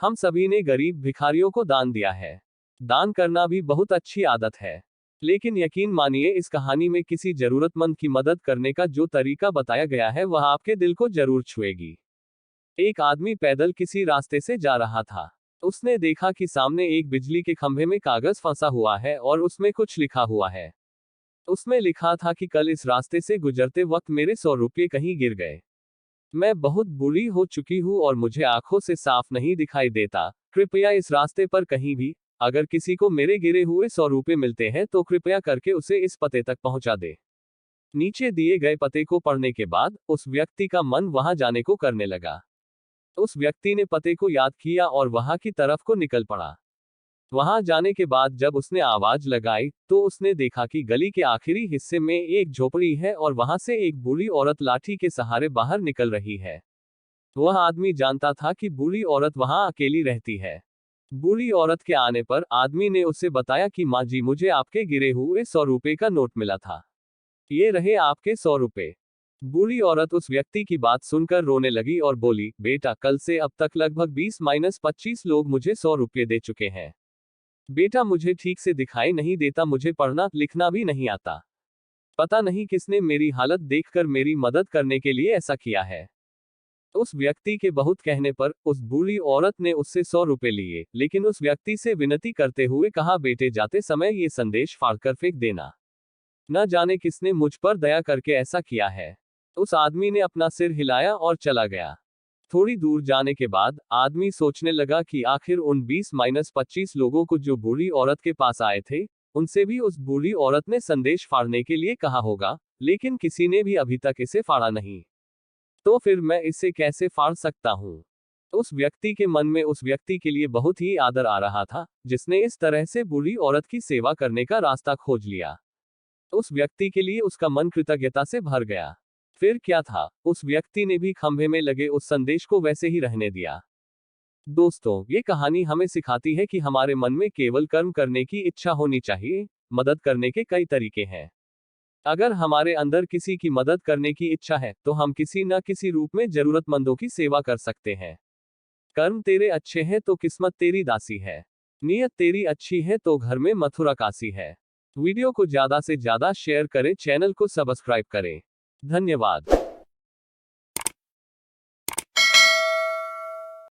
हम सभी ने गरीब भिखारियों को दान दिया है। दान करना भी बहुत अच्छी आदत है। लेकिन यकीन मानिए, इस कहानी में किसी जरूरतमंद की मदद करने का जो तरीका बताया गया है वह आपके दिल को जरूर छुएगी। एक आदमी पैदल किसी रास्ते से जा रहा था। उसने देखा कि सामने एक बिजली के खंभे में कागज फंसा हुआ है और उसमें कुछ लिखा हुआ है। उसमें लिखा था कि कल इस रास्ते से गुजरते वक्त मेरे 100 रुपये कहीं गिर गए। मैं बहुत बुरी हो चुकी हूँ और मुझे आंखों से साफ नहीं दिखाई देता। कृपया इस रास्ते पर कहीं भी अगर किसी को मेरे गिरे हुए 100 रुपये मिलते हैं तो कृपया करके उसे इस पते तक पहुंचा दे। नीचे दिए गए पते को पढ़ने के बाद उस व्यक्ति का मन वहां जाने को करने लगा। उस व्यक्ति ने पते को याद किया और वहां की तरफ को निकल पड़ा। वहां जाने के बाद जब उसने आवाज लगाई तो उसने देखा कि गली के आखिरी हिस्से में एक झोपड़ी है और वहां से एक बूढ़ी औरत लाठी के सहारे बाहर निकल रही है। वह आदमी जानता था कि बूढ़ी औरत वहां अकेली रहती है। बूढ़ी औरत के आने पर आदमी ने उसे बताया कि माँ जी, मुझे आपके गिरे हुए 100 रुपये का नोट मिला था। ये रहे आपके 100 रुपये। बूढ़ी औरत उस व्यक्ति की बात सुनकर रोने लगी और बोली, बेटा, कल से अब तक लगभग 20-25 लोग मुझे 100 रुपये दे चुके हैं। बेटा, मुझे ठीक से दिखाई नहीं देता, मुझे पढ़ना लिखना भी नहीं आता। पता नहीं किसने मेरी हालत देखकर मेरी मदद करने के लिए ऐसा किया है। उस व्यक्ति के बहुत कहने पर उस बूढ़ी औरत ने उससे 100 रुपये लिए, लेकिन उस व्यक्ति से विनती करते हुए कहा, बेटे, जाते समय ये संदेश फाड़कर फेंक देना। न जाने किसने मुझ पर दया करके ऐसा किया है। उस आदमी ने अपना सिर हिलाया और चला गया। थोड़ी दूर जाने के बाद आदमी सोचने लगा कि आखिर उन 20-25 लोगों को जो बूढ़ी औरत के पास आए थे, उनसे भी उस बूढ़ी औरत ने संदेश फाड़ने के लिए कहा होगा, लेकिन किसी ने भी अभी तक इसे फाड़ा नहीं। तो फिर मैं इसे कैसे फाड़ सकता हूँ? उस व्यक्ति के मन में उस व्यक्ति के लिए बहुत ही आदर आ रहा था, जिसने इस तरह से बूढ़ी औरत की सेवा करने का रास्ता खोज लिया। उस व्यक्ति के लिए उसका मन कृतज्ञता से भर गया। फिर क्या था, उस व्यक्ति ने भी खंभे में लगे उस संदेश को वैसे ही रहने दिया। दोस्तों, ये कहानी हमें सिखाती है कि हमारे मन में केवल कर्म करने की इच्छा होनी चाहिए। मदद करने के कई तरीके हैं। अगर हमारे अंदर किसी की मदद करने की इच्छा है तो हम किसी न किसी रूप में जरूरतमंदों की सेवा कर सकते हैं। कर्म तेरे अच्छे हैं तो किस्मत तेरी दासी है। नीयत तेरी अच्छी है तो घर में मथुरा काशी है। वीडियो को ज्यादा से ज्यादा शेयर करें, चैनल को सब्सक्राइब करें। धन्यवाद।